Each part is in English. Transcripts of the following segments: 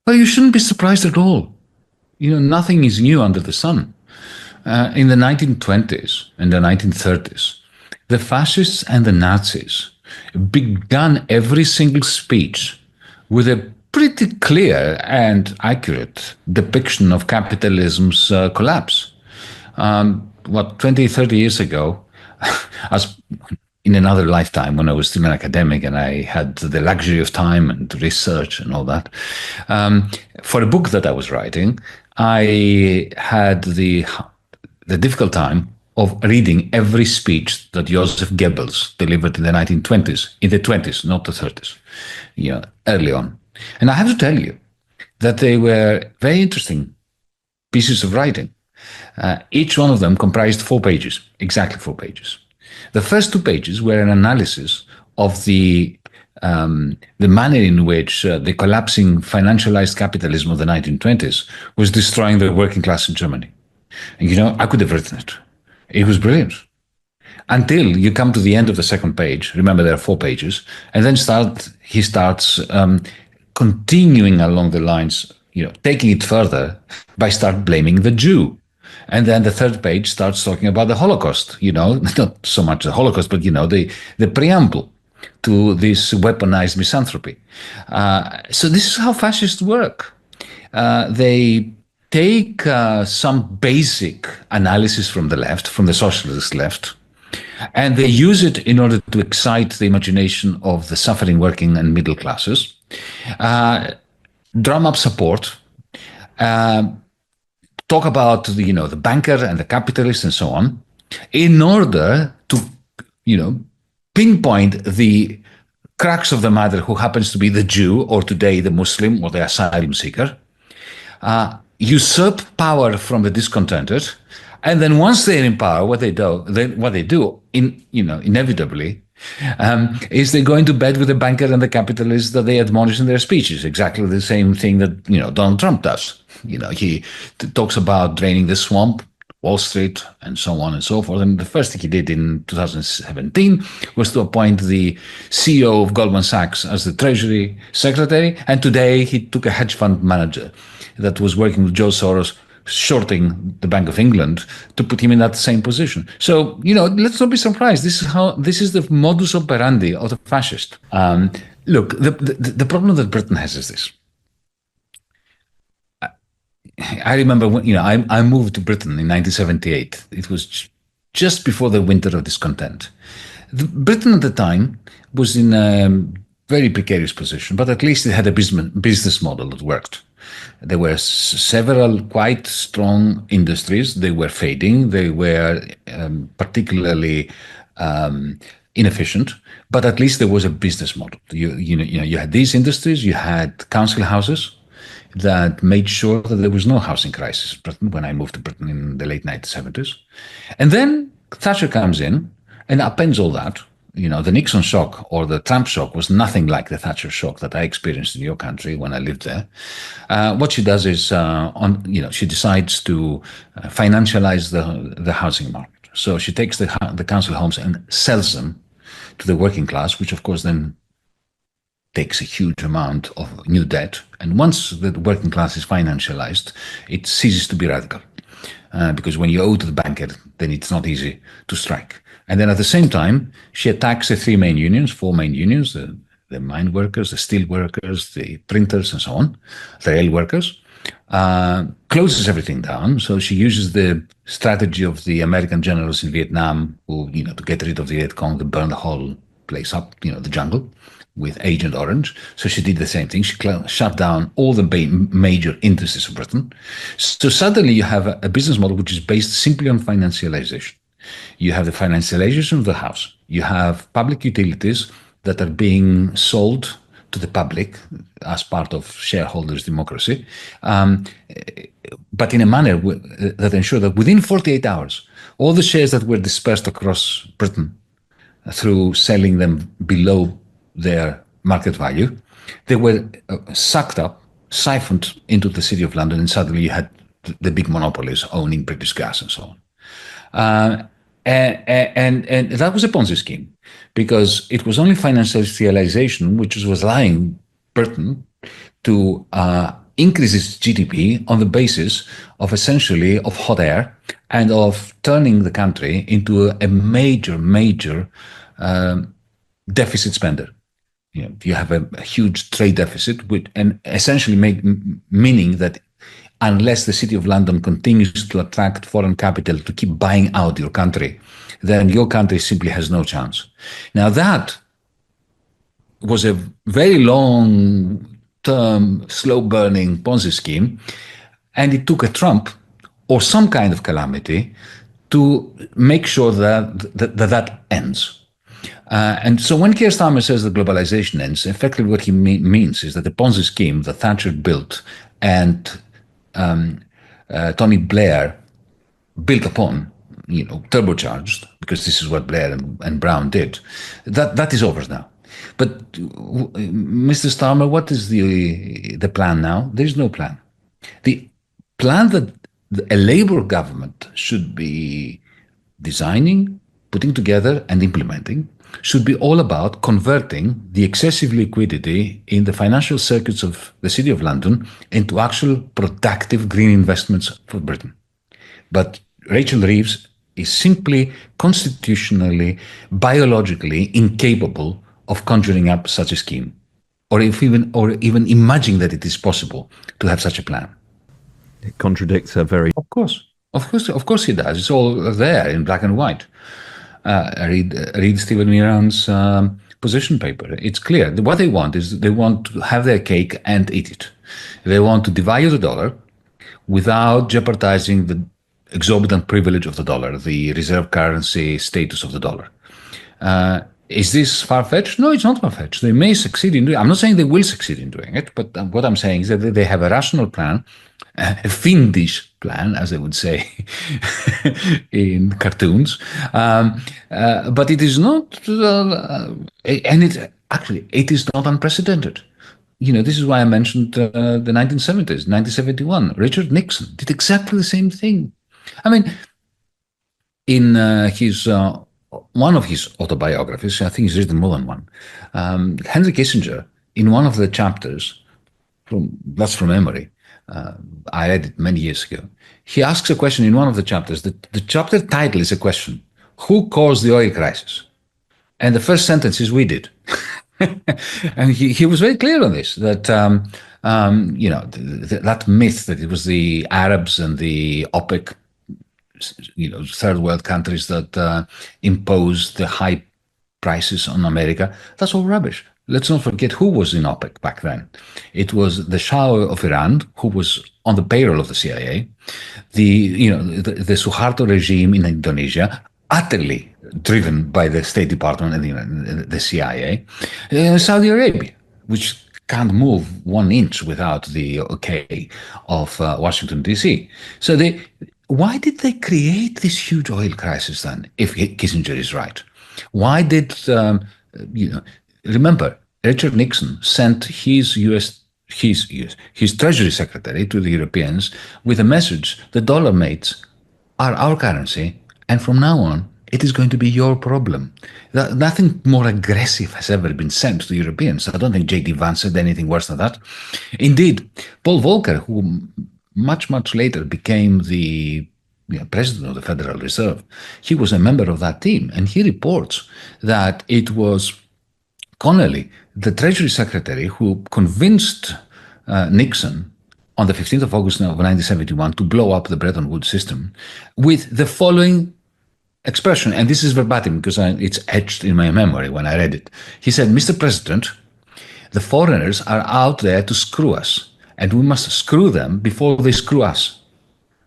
Well, you shouldn't be surprised at all. Nothing is new under the sun. In the 1920s and the 1930s, the fascists and the Nazis began every single speech with a pretty clear and accurate depiction of capitalism's collapse. 20, 30 years ago, as in another lifetime when I was still an academic and I had the luxury of time and research and all that, for a book that I was writing, I had the difficult time of reading every speech that Joseph Goebbels delivered in the 1920s, in the 20s, not the 30s, early on. And I have to tell you that they were very interesting pieces of writing. Each one of them comprised 4 pages, exactly 4 pages. The first 2 pages were an analysis of the manner in which the collapsing financialized capitalism of the 1920s was destroying the working class in Germany. And I could have written it. It was brilliant. Until you come to the end of the second page, remember there are 4 pages, and then he starts continuing along the lines, taking it further by start blaming the Jew. And then the third page starts talking about the Holocaust, not so much the Holocaust, but, the preamble to this weaponized misanthropy. So this is how fascists work. They take some basic analysis from the left, from the socialist left, and they use it in order to excite the imagination of the suffering working and middle classes, drum up support, talk about the banker and the capitalist and so on, in order to pinpoint the crux of the matter, who happens to be the Jew or today the Muslim or the asylum seeker, usurp power from the discontented, and then once they're in power, what they do inevitably is they go into bed with the banker and the capitalist that they admonish in their speeches. Exactly the same thing that Donald Trump does. He talks about draining the swamp, Wall Street, and so on and so forth. And the first thing he did in 2017 was to appoint the CEO of Goldman Sachs as the Treasury Secretary. And today he took a hedge fund manager that was working with Joe Soros, shorting the Bank of England, to put him in that same position. So, let's not be surprised. This is the modus operandi of the fascist. Look, the problem that Britain has is this. I remember when, I moved to Britain in 1978. It was just before the winter of discontent. Britain at the time was in a very precarious position, but at least it had a business model that worked. There were several quite strong industries. They were fading. They were particularly inefficient, but at least there was a business model. You had these industries. You had council houses that made sure that there was no housing crisis in Britain when I moved to Britain in the late 1970s. And then Thatcher comes in and upends all that. The Nixon shock or the Trump shock was nothing like the Thatcher shock that I experienced in your country when I lived there. What she does is, she decides to financialize the housing market. So she takes the council homes and sells them to the working class, which of course then takes a huge amount of new debt. And once the working class is financialized, it ceases to be radical. Because when you owe to the banker, then it's not easy to strike. And then at the same time, she attacks the 4 main unions, the mine workers, the steel workers, the printers, and so on, the rail workers, closes everything down. So she uses the strategy of the American generals in Vietnam who, to get rid of the Viet Cong, they burn the whole place up, the jungle, with Agent Orange. So she did the same thing. She shut down all the major industries of Britain. So suddenly you have a business model which is based simply on financialization. You have the financialization of the house. You have public utilities that are being sold to the public as part of shareholders' democracy, but in a manner that ensure that within 48 hours, all the shares that were dispersed across Britain through selling them below their market value, they were sucked up, siphoned into the City of London, and suddenly you had the big monopolies owning British Gas and so on. And that was a Ponzi scheme, because it was only financialization which was allowing Britain to increases GDP on the basis of essentially of hot air and of turning the country into a major deficit spender. You have a huge trade deficit, and essentially meaning that unless the City of London continues to attract foreign capital to keep buying out your country, then your country simply has no chance. Now that was a very long-term, slow-burning Ponzi scheme, and it took a Trump or some kind of calamity to make sure that ends. And so when Keir Starmer says that globalization ends, effectively what he means is that the Ponzi scheme that Thatcher built and Tony Blair built upon, turbocharged, because this is what Blair and Brown did, that is over now. But Mr. Starmer, what is the plan now? There's no plan. The plan that a Labour government should be designing, putting together and implementing should be all about converting the excessive liquidity in the financial circuits of the City of London into actual productive green investments for Britain. But Rachel Reeves is simply constitutionally, biologically incapable of conjuring up such a scheme, or even imagining that it is possible to have such a plan. It contradicts her very... Of course it does. It's all there in black and white. Read Stephen Miran's position paper. It's clear. What they want is they want to have their cake and eat it. They want to devalue the dollar without jeopardizing the exorbitant privilege of the dollar, the reserve currency status of the dollar. Is this far-fetched? No, it's not far-fetched. They may succeed in doing it. I'm not saying they will succeed in doing it, but what I'm saying is that they have a rational plan, a fiendish plan, as they would say in cartoons. But it is not, and it is not unprecedented. This is why I mentioned the 1970s, 1971. Richard Nixon did exactly the same thing. I mean, in his one of his autobiographies, I think he's written more than one, Henry Kissinger, in one of the chapters, that's from memory, I read it many years ago, he asks a question in one of the chapters. The chapter title is a question: who caused the oil crisis? And the first sentence is, we did. And he was very clear on this, that that myth that it was the Arabs and the OPEC, third world countries that imposed the high prices on America, that's all rubbish. Let's not forget who was in OPEC back then. It was the Shah of Iran, who was on the payroll of the CIA, the Suharto regime in Indonesia, utterly driven by the State Department and the CIA, Saudi Arabia, which can't move 1 inch without the okay of Washington, D.C. So why did they create this huge oil crisis then, if Kissinger is right? Why did, remember, Richard Nixon sent his Treasury Secretary to the Europeans with a message: the dollar, mates, are our currency, and from now on, it is going to be your problem. Nothing more aggressive has ever been sent to the Europeans. I don't think J.D. Vance said anything worse than that. Indeed, Paul Volcker, who much later became the president of the Federal Reserve, he was a member of that team, and he reports that it was Connolly, the Treasury Secretary, who convinced Nixon on the 15th of August of 1971 to blow up the Bretton Woods system with the following expression, and this is verbatim because it's etched in my memory when I read it. He said, "Mr. President, the foreigners are out there to screw us, and we must screw them before they screw us."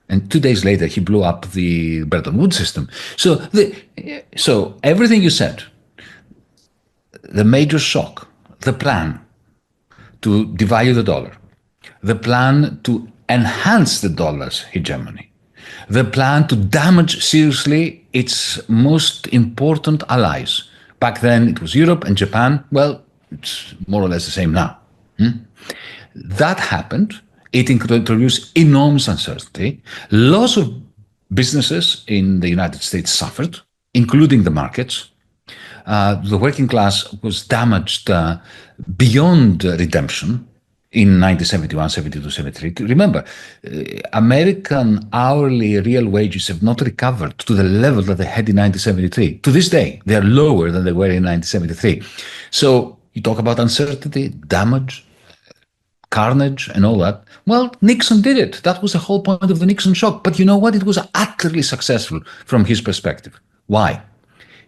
And 2 days later, he blew up the Bretton Woods system. So everything you said, the major shock, the plan to devalue the dollar, the plan to enhance the dollar's hegemony, the plan to damage seriously its most important allies. Back then, it was Europe and Japan. Well, it's more or less the same now. That happened. It introduced enormous uncertainty. Lots of businesses in the United States suffered, including the markets. The working class was damaged beyond redemption. in 1971, 72, 73. Remember, American hourly real wages have not recovered to the level that they had in 1973. To this day, they are lower than they were in 1973. So you talk about uncertainty, damage, carnage, and all that. Well, Nixon did it. That was the whole point of the Nixon shock. But you know what? It was utterly successful from his perspective. Why?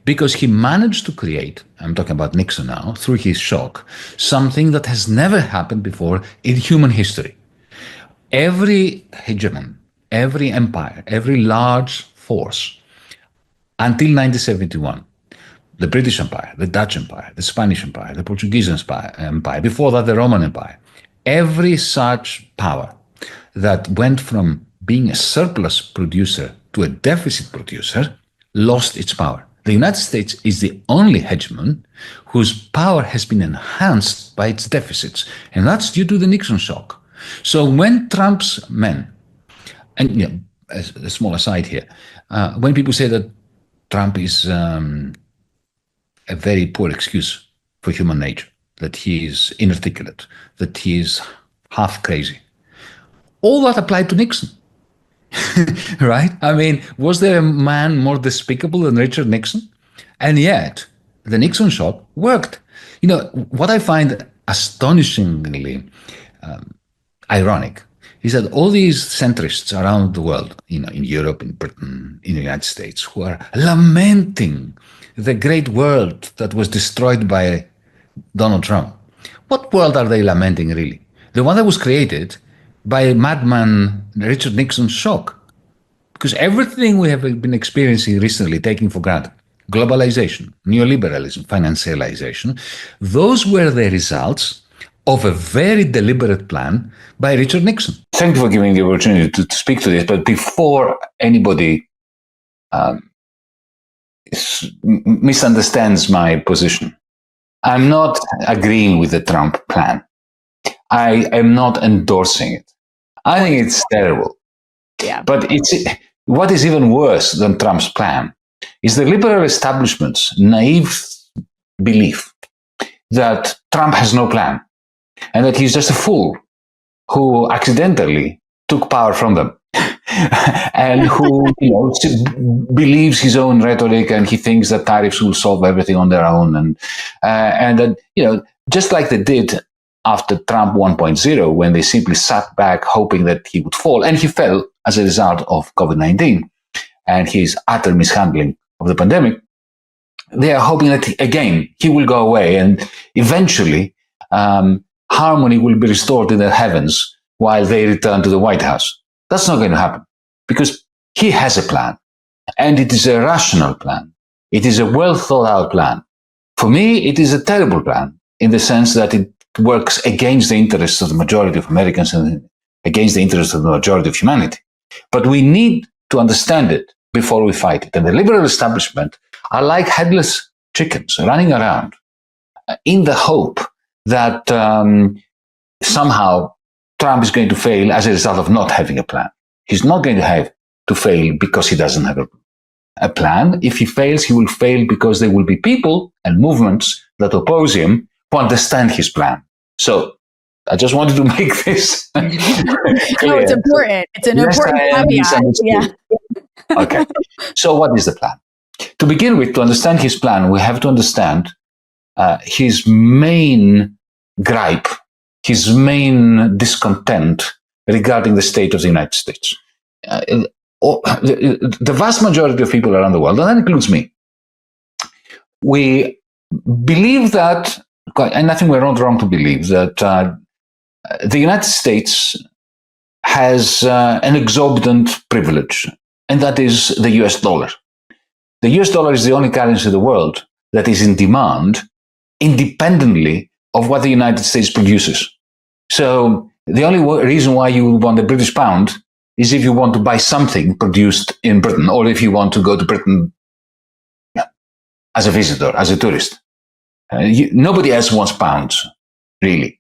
Because he managed to create, I'm talking about Nixon now, through his shock, something that has never happened before in human history. Every hegemon, every empire, every large force, until 1971, the British Empire, the Dutch Empire, the Spanish Empire, the Portuguese Empire, before that the Roman Empire, every such power that went from being a surplus producer to a deficit producer lost its power. The United States is the only hegemon whose power has been enhanced by its deficits, and that's due to the Nixon shock. So when Trump's men, and a small aside here, when people say that Trump is a very poor excuse for human nature, that he is inarticulate, that he is half crazy, all that applied to Nixon. Right? I mean, was there a man more despicable than Richard Nixon? And yet, the Nixon shock worked. What I find astonishingly ironic is that all these centrists around the world, in Europe, in Britain, in the United States, who are lamenting the great world that was destroyed by Donald Trump. What world are they lamenting, really? The one that was created by madman Richard Nixon's shock. Because everything we have been experiencing recently, taking for granted, globalization, neoliberalism, financialization, those were the results of a very deliberate plan by Richard Nixon. Thank you for giving me the opportunity to speak to this, but before anybody misunderstands my position, I'm not agreeing with the Trump plan. I am not endorsing it. I think it's terrible. Yeah. But what is even worse than Trump's plan is the liberal establishment's naive belief that Trump has no plan and that he's just a fool who accidentally took power from them and who believes his own rhetoric, and he thinks that tariffs will solve everything on their own, and that just like they did after Trump 1.0, when they simply sat back hoping that he would fall, and he fell as a result of COVID-19 and his utter mishandling of the pandemic. They are hoping that, again, he will go away and eventually harmony will be restored in the heavens while they return to the White House. That's not going to happen because he has a plan, and it is a rational plan. It is a well thought out plan. For me, it is a terrible plan in the sense that it works against the interests of the majority of Americans and against the interests of the majority of humanity. But we need to understand it before we fight it. And the liberal establishment are like headless chickens running around in the hope that somehow Trump is going to fail as a result of not having a plan. He's not going to have to fail because he doesn't have a plan. If he fails, he will fail because there will be people and movements that oppose him who understand his plan. So I just wanted to make this clear. No, it's important. It's an important caveat. Yeah. Okay. So what is the plan? To begin with, to understand his plan, we have to understand his main gripe, his main discontent regarding the state of the United States. The vast majority of people around the world, and that includes me, we believe that, and I think we're not wrong to believe, that the United States has an exorbitant privilege, and that is the US dollar. The US dollar is the only currency in the world that is in demand independently of what the United States produces. So the only reason why you want the British pound is if you want to buy something produced in Britain, or if you want to go to Britain as a visitor, as a tourist. Nobody else wants pounds, really.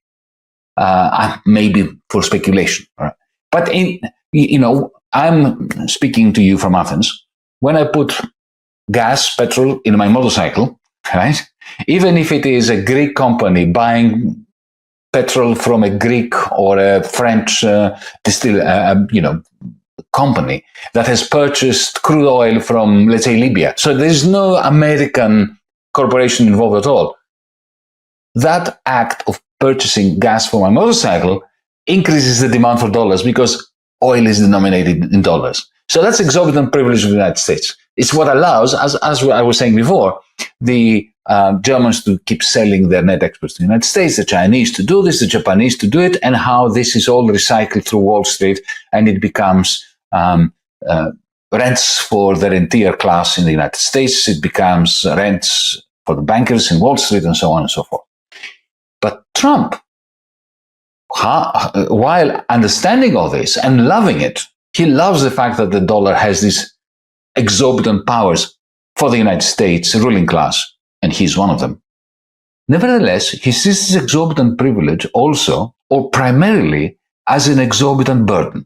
Maybe for speculation. Right? But I'm speaking to you from Athens. When I put gas, petrol in my motorcycle, right? Even if it is a Greek company buying petrol from a Greek or a French company that has purchased crude oil from, let's say, Libya. So there's no American corporation involved at all. That act of purchasing gas from a motorcycle increases the demand for dollars because oil is denominated in dollars. So that's exorbitant privilege of the United States. It's what allows, as I was saying before, the Germans to keep selling their net exports to the United States, the Chinese to do this, the Japanese to do it, and how this is all recycled through Wall Street, and it becomes rents for the rentier class in the United States. It becomes rents for the bankers in Wall Street, and so on and so forth. But Trump, while understanding all this and loving it, he loves the fact that the dollar has these exorbitant powers for the United States ruling class, and he's one of them. Nevertheless, he sees this exorbitant privilege also, or primarily, as an exorbitant burden.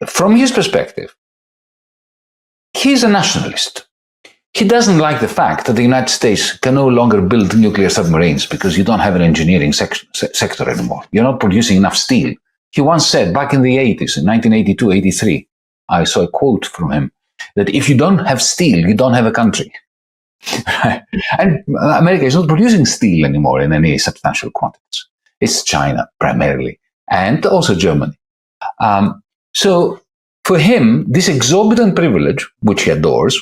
From his perspective, he's a nationalist. He doesn't like the fact that the United States can no longer build nuclear submarines because you don't have an engineering sector anymore. You're not producing enough steel. He once said back in the 80s, in 1982, 83, I saw a quote from him, that if you don't have steel, you don't have a country. And America is not producing steel anymore in any substantial quantities. It's China primarily, and also Germany. So for him, this exorbitant privilege, which he adores,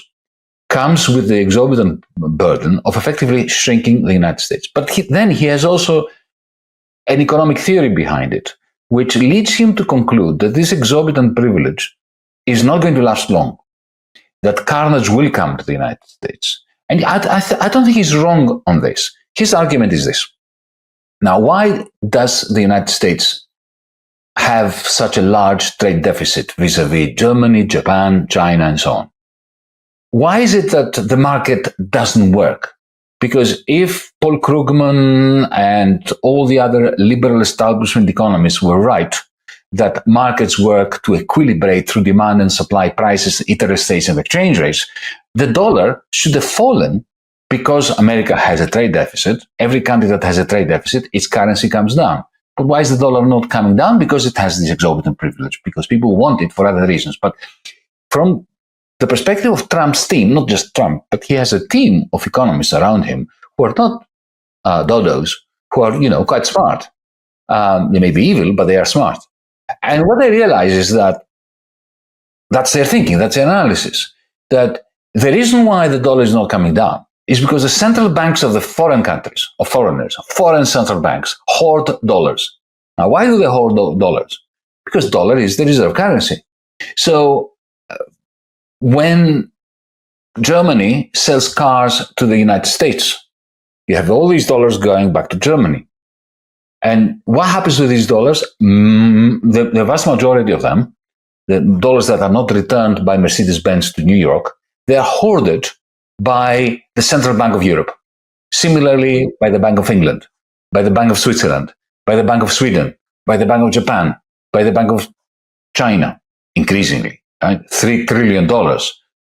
comes with the exorbitant burden of effectively shrinking the United States. But then he has also an economic theory behind it, which leads him to conclude that this exorbitant privilege is not going to last long, that carnage will come to the United States. And I don't think he's wrong on this. His argument is this. Now, why does the United States have such a large trade deficit vis-a-vis Germany, Japan, China, and so on? Why is it that the market doesn't work? Because if Paul Krugman and all the other liberal establishment economists were right, that markets work to equilibrate through demand and supply prices, interest rates, and exchange rates, the dollar should have fallen because America has a trade deficit. Every country that has a trade deficit, its currency comes down. But why is the dollar not coming down? Because it has this exorbitant privilege, because people want it for other reasons. But from the perspective of Trump's team, not just Trump, but he has a team of economists around him who are not dodos, who are, quite smart. They may be evil, but they are smart. And what they realize is that that's their thinking, that's their analysis, that the reason why the dollar is not coming down is because the central banks of the foreign countries, of foreigners, foreign central banks, hoard dollars. Now, why do they hoard dollars? Because dollar is the reserve currency. So when Germany sells cars to the United States, you have all these dollars going back to Germany. And what happens with these dollars? The vast majority of them, the dollars that are not returned by Mercedes-Benz to New York, they are hoarded by the Central Bank of Europe. Similarly, by the Bank of England, by the Bank of Switzerland, by the Bank of Sweden, by the Bank of Japan, by the Bank of China, increasingly. Right? $3 trillion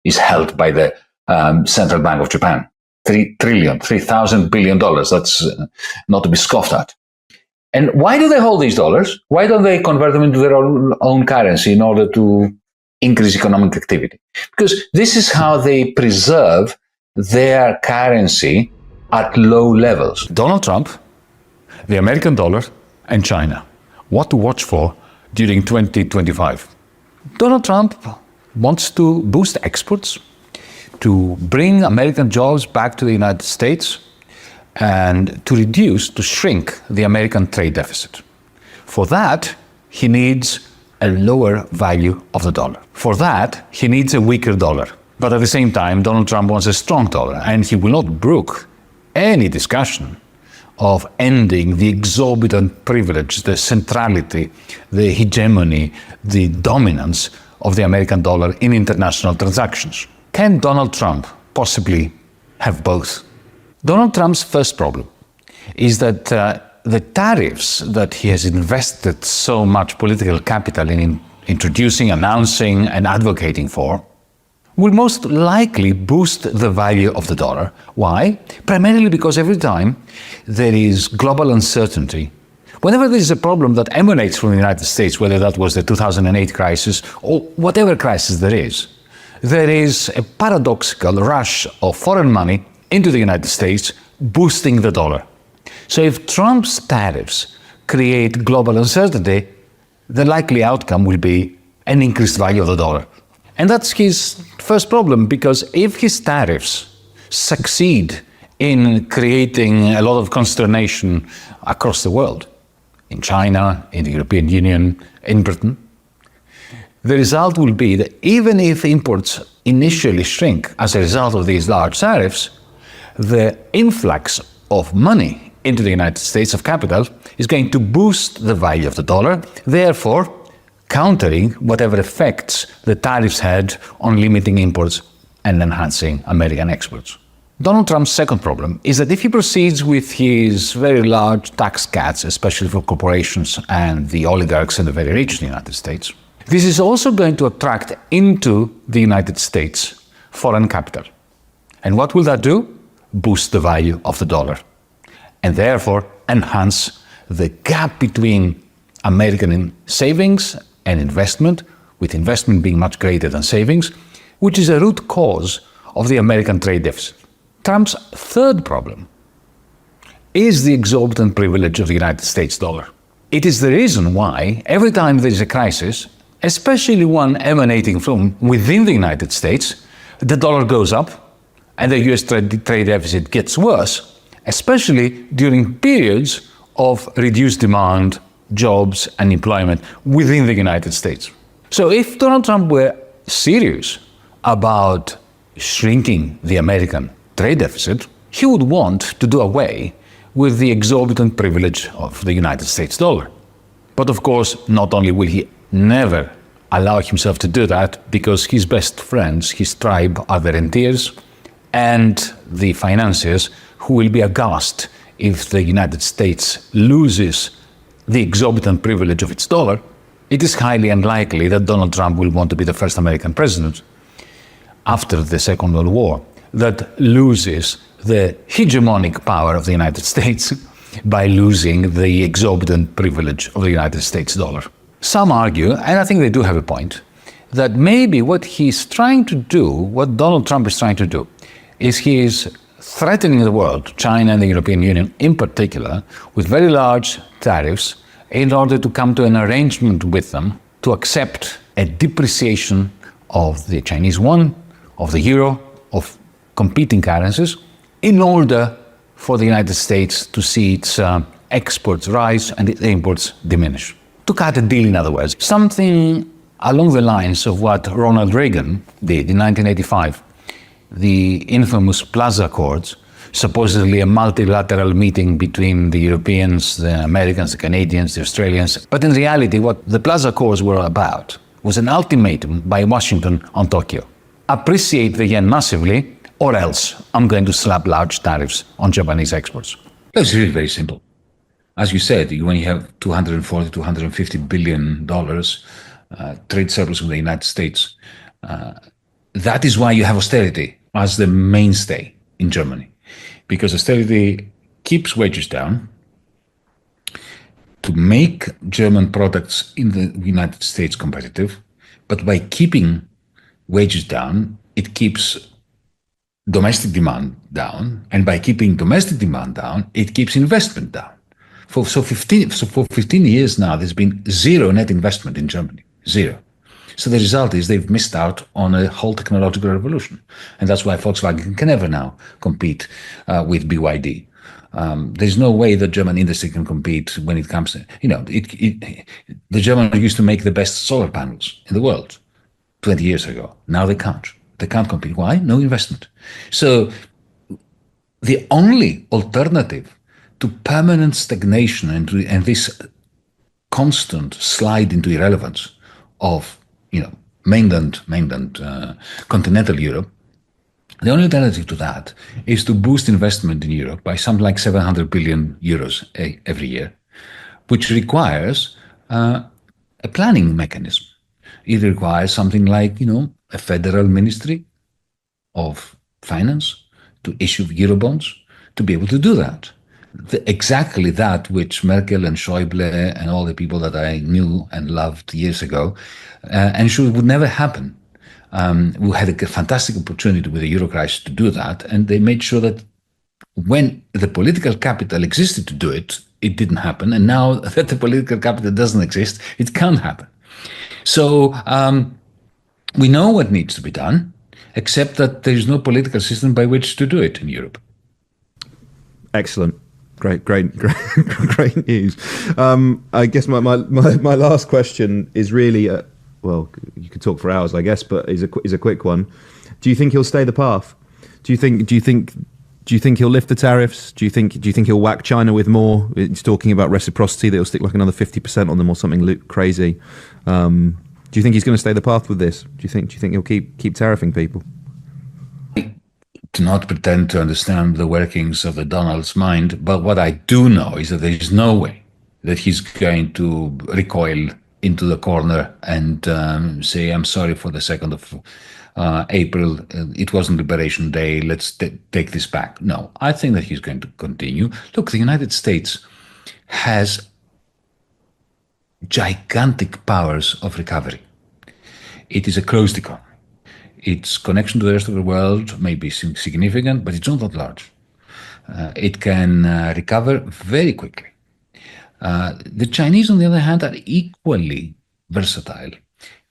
is held by the Central Bank of Japan. $3,000 billion. That's not to be scoffed at. And why do they hold these dollars? Why don't they convert them into their own currency in order to increase economic activity? Because this is how they preserve their currency at low levels. Donald Trump, the American dollar, and China. What to watch for during 2025? Donald Trump wants to boost exports, to bring American jobs back to the United States, and to shrink the American trade deficit. For that, he needs a lower value of the dollar. For that, he needs a weaker dollar. But at the same time, Donald Trump wants a strong dollar, and he will not brook any discussion of ending the exorbitant privilege, the centrality, the hegemony, the dominance of the American dollar in international transactions. Can Donald Trump possibly have both? Donald Trump's first problem is that the tariffs that he has invested so much political capital in introducing, announcing, and advocating for will most likely boost the value of the dollar. Why? Primarily because every time there is global uncertainty, whenever there is a problem that emanates from the United States, whether that was the 2008 crisis or whatever crisis there is a paradoxical rush of foreign money into the United States, boosting the dollar. So if Trump's tariffs create global uncertainty, the likely outcome will be an increased value of the dollar. And that's his first problem, because if his tariffs succeed in creating a lot of consternation across the world, in China, in the European Union, in Britain, the result will be that even if imports initially shrink as a result of these large tariffs, the influx of money into the United States of capital is going to boost the value of the dollar, therefore countering whatever effects the tariffs had on limiting imports and enhancing American exports. Donald Trump's second problem is that if he proceeds with his very large tax cuts, especially for corporations and the oligarchs and the very rich in the United States, this is also going to attract into the United States foreign capital. And what will that do? Boost the value of the dollar, and therefore enhance the gap between American savings and investment, with investment being much greater than savings, which is a root cause of the American trade deficit. Trump's third problem is the exorbitant privilege of the United States dollar. It is the reason why every time there is a crisis, especially one emanating from within the United States, the dollar goes up and the US trade deficit gets worse, especially during periods of reduced demand, jobs, and employment within the United States. So if Donald Trump were serious about shrinking the American trade deficit, he would want to do away with the exorbitant privilege of the United States dollar. But of course, not only will he never allow himself to do that, because his best friends, his tribe, are the rentiers and the financiers, who will be aghast if the United States loses the exorbitant privilege of its dollar. It is highly unlikely that Donald Trump will want to be the first American president after the Second World War that loses the hegemonic power of the United States by losing the exorbitant privilege of the United States dollar. Some argue, and I think they do have a point, that maybe what he's trying to do, what Donald Trump is trying to do, is he is threatening the world, China and the European Union in particular, with very large tariffs in order to come to an arrangement with them to accept a depreciation of the Chinese yuan, of the euro, of competing currencies, in order for the United States to see its exports rise and its imports diminish. To cut a deal, in other words, something along the lines of what Ronald Reagan did in 1985, the infamous Plaza Accords, supposedly a multilateral meeting between the Europeans, the Americans, the Canadians, the Australians. But in reality, what the Plaza Accords were about was an ultimatum by Washington on Tokyo. Appreciate the yen massively, or else I'm going to slap large tariffs on Japanese exports. That's really very simple. As you said, when you have $240, $250 billion trade surplus with the United States, that is why you have austerity as the mainstay in Germany. Because austerity keeps wages down to make German products in the United States competitive, but by keeping wages down, it keeps domestic demand down, and by keeping domestic demand down, it keeps investment down. For 15 years now, there's been zero net investment in Germany, zero. So the result is they've missed out on a whole technological revolution. And that's why Volkswagen can never now compete with BYD. There's no way that German industry can compete when it comes to, the Germans used to make the best solar panels in the world 20 years ago. Now they can't. They can't compete. Why? No investment. So the only alternative to permanent stagnation and this constant slide into irrelevance of mainland continental Europe, the only alternative to that is to boost investment in Europe by something like 700 billion euros every year, which requires a planning mechanism. It requires something like, a federal ministry of finance to issue Eurobonds to be able to do that. Exactly that which Merkel and Schäuble and all the people that I knew and loved years ago ensured would never happen. We had a fantastic opportunity with the Euro crisis to do that, and they made sure that when the political capital existed to do it, it didn't happen. And now that the political capital doesn't exist, it can't happen. So we know what needs to be done, except that there is no political system by which to do it in Europe. Excellent. Great news. I guess my last question is really, well, you could talk for hours, I guess, but is a quick one. Do you think he'll stay the path? Do you think he'll lift the tariffs? Do you think he'll whack China with more? He's talking about reciprocity, that he'll stick like another 50% on them or something crazy. Do you think he's going to stay the path with this? Do you think he'll keep tariffing people? I do not pretend to understand the workings of the Donald's mind, but what I do know is that there is no way that he's going to recoil into the corner and say, I'm sorry for the 2nd of April, it wasn't Liberation Day, let's take this back. No, I think that he's going to continue. Look, the United States has gigantic powers of recovery. It is a closed economy. Its connection to the rest of the world may be significant, but it's not that large. It can recover very quickly. The Chinese, on the other hand, are equally versatile.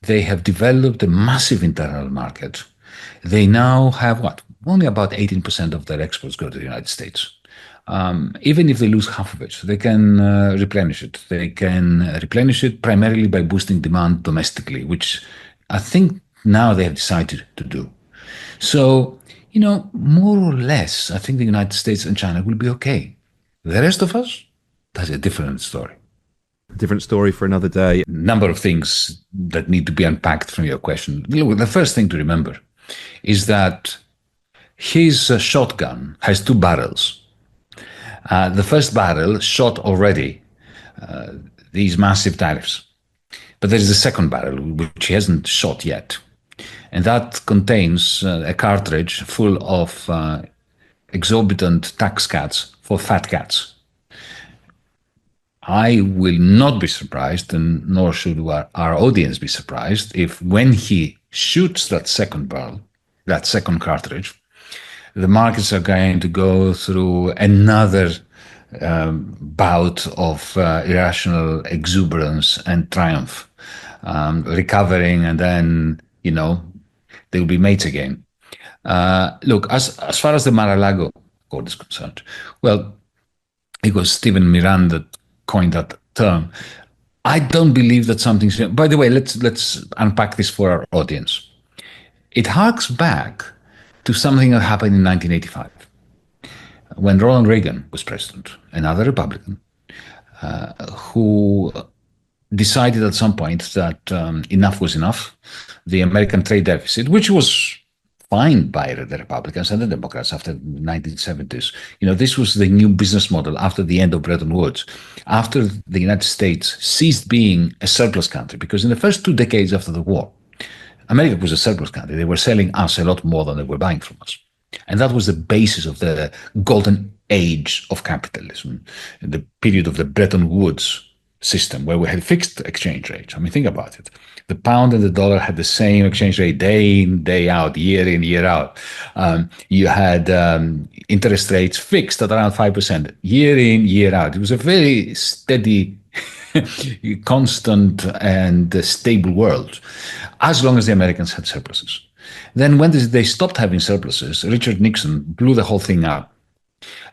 They have developed a massive internal market. They now have only about 18% of their exports go to the United States. Even if they lose half of it, they can replenish it. They can replenish it primarily by boosting demand domestically, which I think now they have decided to do. So, more or less, I think the United States and China will be okay. The rest of us, that's a different story. A different story for another day. Number of things that need to be unpacked from your question. Look, the first thing to remember is that his shotgun has 2 barrels. The first barrel shot already these massive tariffs. But there is a second barrel, which he hasn't shot yet. And that contains a cartridge full of exorbitant tax cuts for fat cats. I will not be surprised, and nor should our audience be surprised, if when he shoots that second barrel, that second cartridge, the markets are going to go through another bout of irrational exuberance and triumph, recovering, and then, they will be mates again. Look, as far as the Mar-a-Lago Accord is concerned, well, it was Stephen Miranda that coined that term. I don't believe that something's... By the way, let's unpack this for our audience. It harks back to something that happened in 1985, when Ronald Reagan was president, another Republican, who decided at some point that enough was enough. The American trade deficit, which was fined by the Republicans and the Democrats after the 1970s. This was the new business model after the end of Bretton Woods, after the United States ceased being a surplus country, because in the first 2 decades after the war, America was a surplus country. They were selling us a lot more than they were buying from us. And that was the basis of the golden age of capitalism, the period of the Bretton Woods system, where we had fixed exchange rates. I mean, think about it. The pound and the dollar had the same exchange rate day in, day out, year in, year out. You had interest rates fixed at around 5%, year in, year out. It was a very steady, constant and stable world, as long as the Americans had surpluses. Then when they stopped having surpluses, Richard Nixon blew the whole thing up.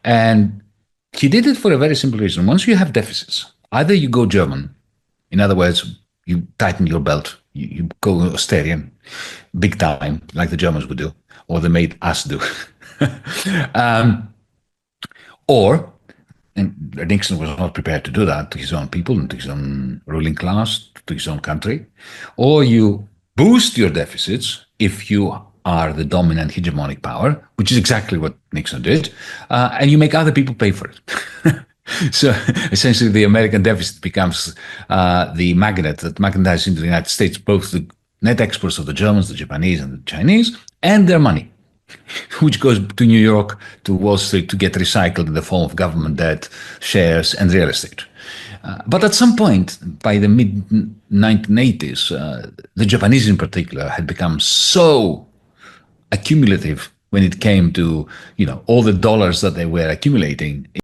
And he did it for a very simple reason. Once you have deficits, either you go German, in other words, you tighten your belt, you go Austerian, big time, like the Germans would do, or they made us do. And Nixon was not prepared to do that to his own people and to his own ruling class, to his own country. Or you boost your deficits if you are the dominant hegemonic power, which is exactly what Nixon did, and you make other people pay for it. So essentially the American deficit becomes the magnet that magnetizes into the United States both the net exports of the Germans, the Japanese, and the Chinese, and their money, which goes to New York, to Wall Street, to get recycled in the form of government debt, shares, and real estate. But at some point, by the mid-1980s, the Japanese in particular had become so accumulative when it came to all the dollars that they were accumulating